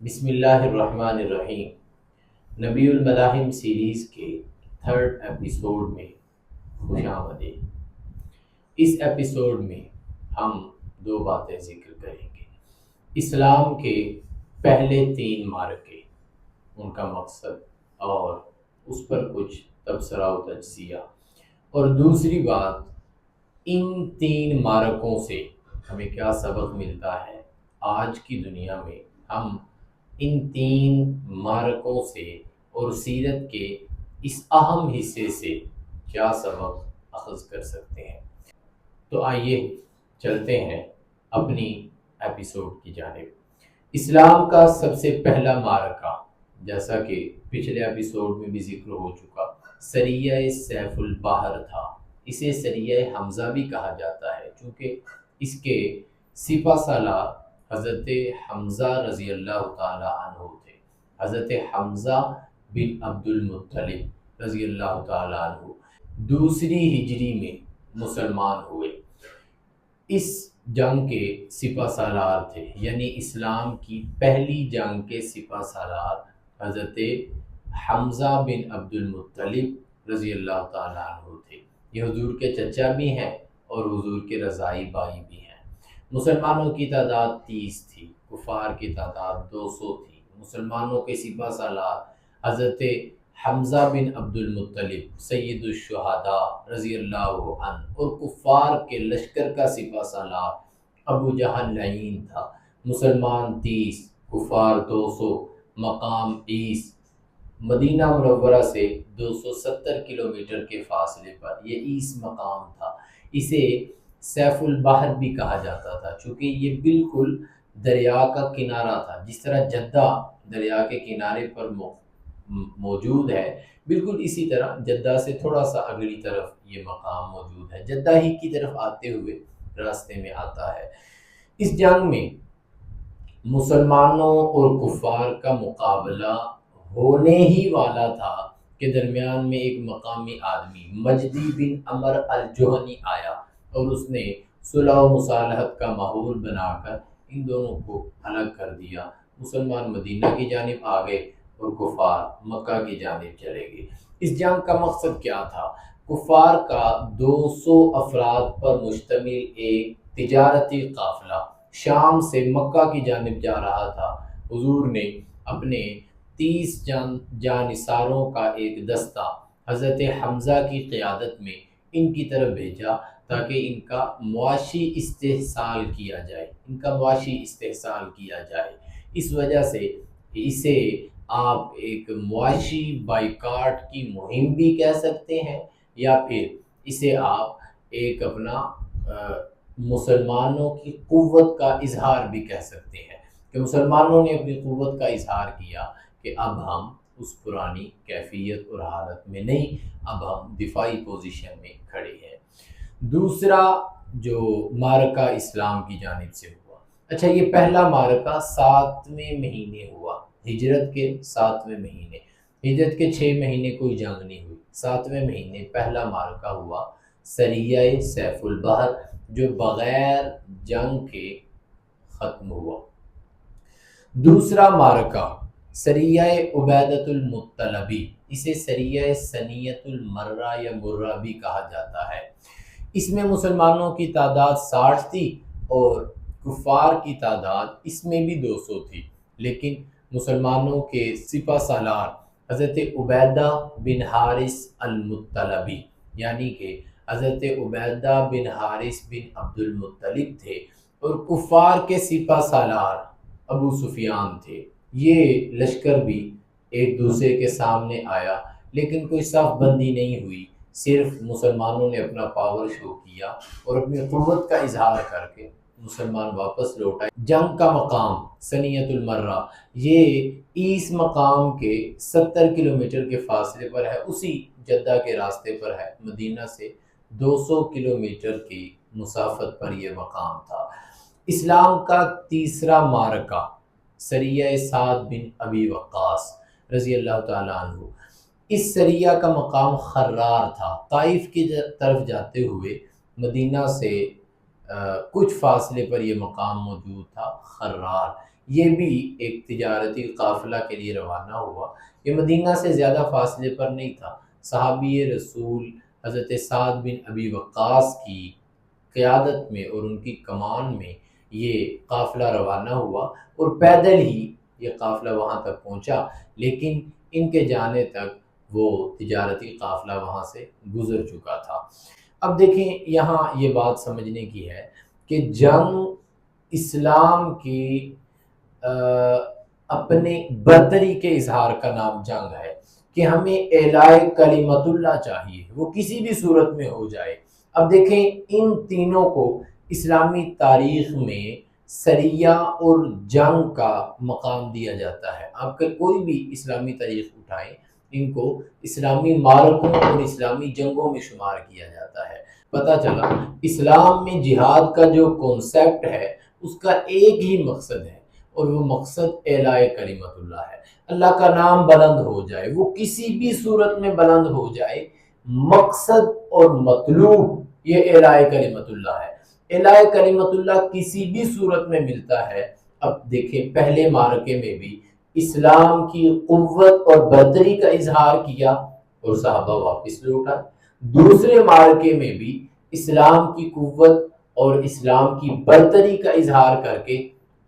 بسم اللہ الرحمن الرحیم۔ نبی الملاحم سیریز کے تھرڈ ایپیسوڈ میں خوش آمدید۔ اس ایپیسوڈ میں ہم دو باتیں ذکر کریں گے: اسلام کے پہلے 3 معرکے، ان کا مقصد اور اس پر کچھ تبصرہ و تجزیہ، اور دوسری بات ان 3 معرکوں سے ہمیں کیا سبق ملتا ہے۔ آج کی دنیا میں ہم ان 3 معرکوں سے اور سیرت کے اس اہم حصے سے کیا سبق اخذ کر سکتے ہیں۔ تو آئیے چلتے ہیں اپنی ایپیسوڈ کی جانب۔ اسلام کا سب سے پہلا معرکہ، جیسا کہ پچھلے ایپیسوڈ میں بھی ذکر ہو چکا، سریہ سیف البحر تھا۔ اسے سریہ حمزہ بھی کہا جاتا ہے چونکہ اس کے سپہ سالار حضرت حمزہ رضی اللہ تعالی عنہ تھے۔ حضرت حمزہ بن عبد المطلب رضی اللہ تعالی عنہ دوسری ہجری میں مسلمان ہوئے۔ اس جنگ کے سپہ سالار تھے، یعنی اسلام کی پہلی جنگ کے سپہ سالار حضرت حمزہ بن عبد المطلب رضی اللہ تعالی عنہ تھے۔ یہ حضور کے چچا بھی ہیں اور حضور کے رضاعی بھائی بھی ہیں۔ مسلمانوں کی تعداد 30 تھی، کفار کی تعداد 200 تھی۔ مسلمانوں کے سپہ سالار حضرت حمزہ بن عبد المطلب سید الشہداء رضی اللہ عنہ، اور کفار کے لشکر کا سپہ سالار ابو جہل لعین تھا۔ مسلمان 30، کفار 200، مقام عیس، مدینہ منورہ سے 270 کلومیٹر کے فاصلے پر یہ عیس مقام تھا۔ اسے سیف البحر بھی کہا جاتا تھا چونکہ یہ بالکل دریا کا کنارہ تھا۔ جس طرح جدہ دریا کے کنارے پر موجود ہے، بالکل اسی طرح جدہ سے تھوڑا سا اگلی طرف یہ مقام موجود ہے، جدہ ہی کی طرف آتے ہوئے راستے میں آتا ہے۔ اس جنگ میں مسلمانوں اور کفار کا مقابلہ ہونے ہی والا تھا کہ درمیان میں ایک مقامی آدمی مجدی بن عمر الجہنی آیا اور اس نے صلح و مصالحت کا ماحول بنا کر ان دونوں کو الگ کر دیا۔ مسلمان مدینہ کی جانب آ گئے اور کفار مکہ کی جانب چلے گئے۔ اس جنگ کا مقصد کیا تھا؟ کفار کا 200 افراد پر مشتمل ایک تجارتی قافلہ شام سے مکہ کی جانب جا رہا تھا۔ حضور نے اپنے 30 جانثاروں کا ایک دستہ حضرت حمزہ کی قیادت میں ان کی طرف بھیجا تاکہ ان کا معاشی استحصال کیا جائے۔ اس وجہ سے اسے آپ ایک معاشی بائیکاٹ کی مہم بھی کہہ سکتے ہیں، یا پھر اسے آپ ایک اپنا مسلمانوں کی قوت کا اظہار بھی کہہ سکتے ہیں کہ مسلمانوں نے اپنی قوت کا اظہار کیا کہ اب ہم اس پرانی کیفیت اور حالت میں نہیں، اب ہم دفاعی پوزیشن میں کھڑے ہیں۔ دوسرا جو معرکہ اسلام کی جانب سے ہوا، اچھا یہ پہلا معرکہ 7ویں مہینے ہوا، ہجرت کے 7ویں مہینے، ہجرت کے 6 مہینے کوئی جنگ نہیں ہوئی، 7ویں مہینے پہلا معرکہ ہوا سریہ سیف البحر، جو بغیر جنگ کے ختم ہوا۔ دوسرا معرکہ سریہ عبیدۃ المطلبی، اسے سریہ سنیۃ المرہ یا مرہ بھی کہا جاتا ہے۔ اس میں مسلمانوں کی تعداد 60 تھی اور کفار کی تعداد اس میں بھی 200 تھی، لیکن مسلمانوں کے سپہ سالار حضرت عبیدہ بن حارث المطلبی، یعنی کہ حضرت عبیدہ بن حارث بن عبد المطلب تھے، اور کفار کے سپہ سالار ابو سفیان تھے۔ یہ لشکر بھی ایک دوسرے کے سامنے آیا لیکن کوئی صف بندی نہیں ہوئی، صرف مسلمانوں نے اپنا پاور شو کیا اور اپنی قوت کا اظہار کر کے مسلمان واپس لوٹ آئے۔ جنگ کا مقام سنیۃ المرہ یہ اس مقام کے 70 کلومیٹر کے فاصلے پر ہے، اسی جدہ کے راستے پر ہے، مدینہ سے 200 کلومیٹر کی مسافت پر یہ مقام تھا۔ اسلام کا تیسرا معرکہ سریہ سعد بن ابی وقاص رضی اللہ تعالیٰ عنہ، اس سریہ کا مقام خرار تھا۔ طائف کی طرف جاتے ہوئے مدینہ سے کچھ فاصلے پر یہ مقام موجود تھا، خرار، یہ بھی ایک تجارتی قافلہ کے لیے روانہ ہوا۔ یہ مدینہ سے زیادہ فاصلے پر نہیں تھا۔ صحابی رسول حضرت سعد بن ابی وقاص کی قیادت میں اور ان کی کمان میں یہ قافلہ روانہ ہوا اور پیدل ہی یہ قافلہ وہاں تک پہنچا، لیکن ان کے جانے تک وہ تجارتی قافلہ وہاں سے گزر چکا تھا۔ اب دیکھیں یہاں یہ بات سمجھنے کی ہے کہ جنگ اسلام کی اپنے برتری کے اظہار کا نام جنگ ہے، کہ ہمیں اعلاء کلمت اللہ چاہیے، وہ کسی بھی صورت میں ہو جائے۔ اب دیکھیں ان تینوں کو اسلامی تاریخ میں سریہ اور جنگ کا مقام دیا جاتا ہے۔ آپ کا کوئی بھی اسلامی تاریخ اٹھائیں، ان کو اسلامی معرکوں اور اسلامی جنگوں میں شمار کیا جاتا ہے۔ پتہ چلا اسلام میں جہاد کا جو کانسیپٹ ہے اس کا ایک ہی مقصد ہے، اور وہ مقصد اعلاء کلمت اللہ ہے۔ اللہ کا نام بلند ہو جائے، وہ کسی بھی صورت میں بلند ہو جائے، مقصد اور مطلوب یہ اعلاء کلمت اللہ ہے۔ اعلاء کلمت اللہ کسی بھی صورت میں ملتا ہے۔ اب دیکھیں پہلے معرکے میں بھی اسلام کی قوت اور برتری کا اظہار کیا اور صحابہ واپس لوٹ آئے۔ دوسرے معرکے میں بھی اسلام کی قوت اور اسلام کی برتری کا اظہار کر کے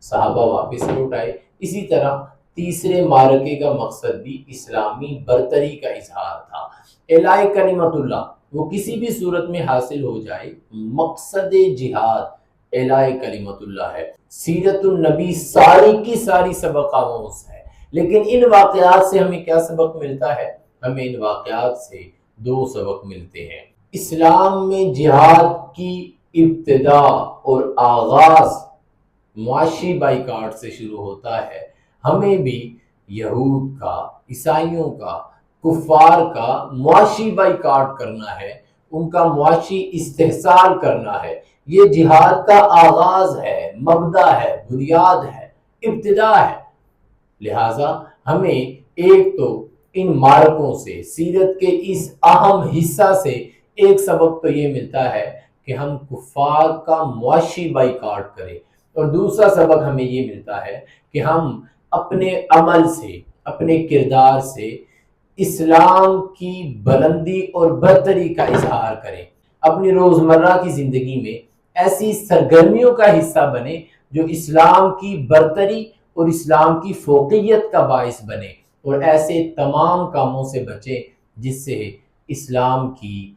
صحابہ واپس لوٹ آئے۔ اسی طرح تیسرے معرکے کا مقصد بھی اسلامی برتری کا اظہار تھا۔ اعلاء کلمت اللہ وہ کسی بھی صورت میں حاصل ہو جائے، مقصد جہاد اعلاء کلمت اللہ ہے۔ سیرت النبی ساری کی ساری سبق آموز ہے، لیکن ان واقعات سے ہمیں کیا سبق ملتا ہے؟ ہمیں ان واقعات سے دو سبق ملتے ہیں۔ اسلام میں جہاد کی ابتدا اور آغاز معاشی بائیکاٹ سے شروع ہوتا ہے۔ ہمیں بھی یہود کا، عیسائیوں کا، کفار کا معاشی بائیکاٹ کرنا ہے، ان کا معاشی استحصال کرنا ہے۔ یہ جہاد کا آغاز ہے، مبدا ہے، بنیاد ہے، ابتدا ہے۔ لہٰذا ہمیں ایک تو ان معرکوں سے، سیرت کے اس اہم حصہ سے ایک سبق تو یہ ملتا ہے کہ ہم کفار کا معاشی بائیکاٹ کریں، اور دوسرا سبق ہمیں یہ ملتا ہے کہ ہم اپنے عمل سے، اپنے کردار سے اسلام کی بلندی اور برتری کا اظہار کریں۔ اپنی روزمرہ کی زندگی میں ایسی سرگرمیوں کا حصہ بنے جو اسلام کی برتری اور اسلام کی فوقیت کا باعث بنے، اور ایسے تمام کاموں سے بچیں جس سے اسلام کی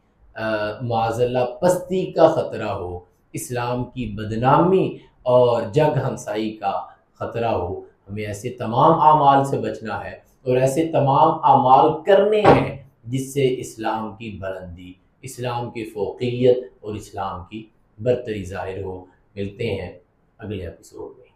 معاذ اللہ پستی کا خطرہ ہو، اسلام کی بدنامی اور جگ ہنسائی کا خطرہ ہو۔ ہمیں ایسے تمام اعمال سے بچنا ہے اور ایسے تمام اعمال کرنے ہیں جس سے اسلام کی بلندی، اسلام کی فوقیت اور اسلام کی برتری ظاہر ہو۔ ملتے ہیں اگلے ایپیسوڈ میں۔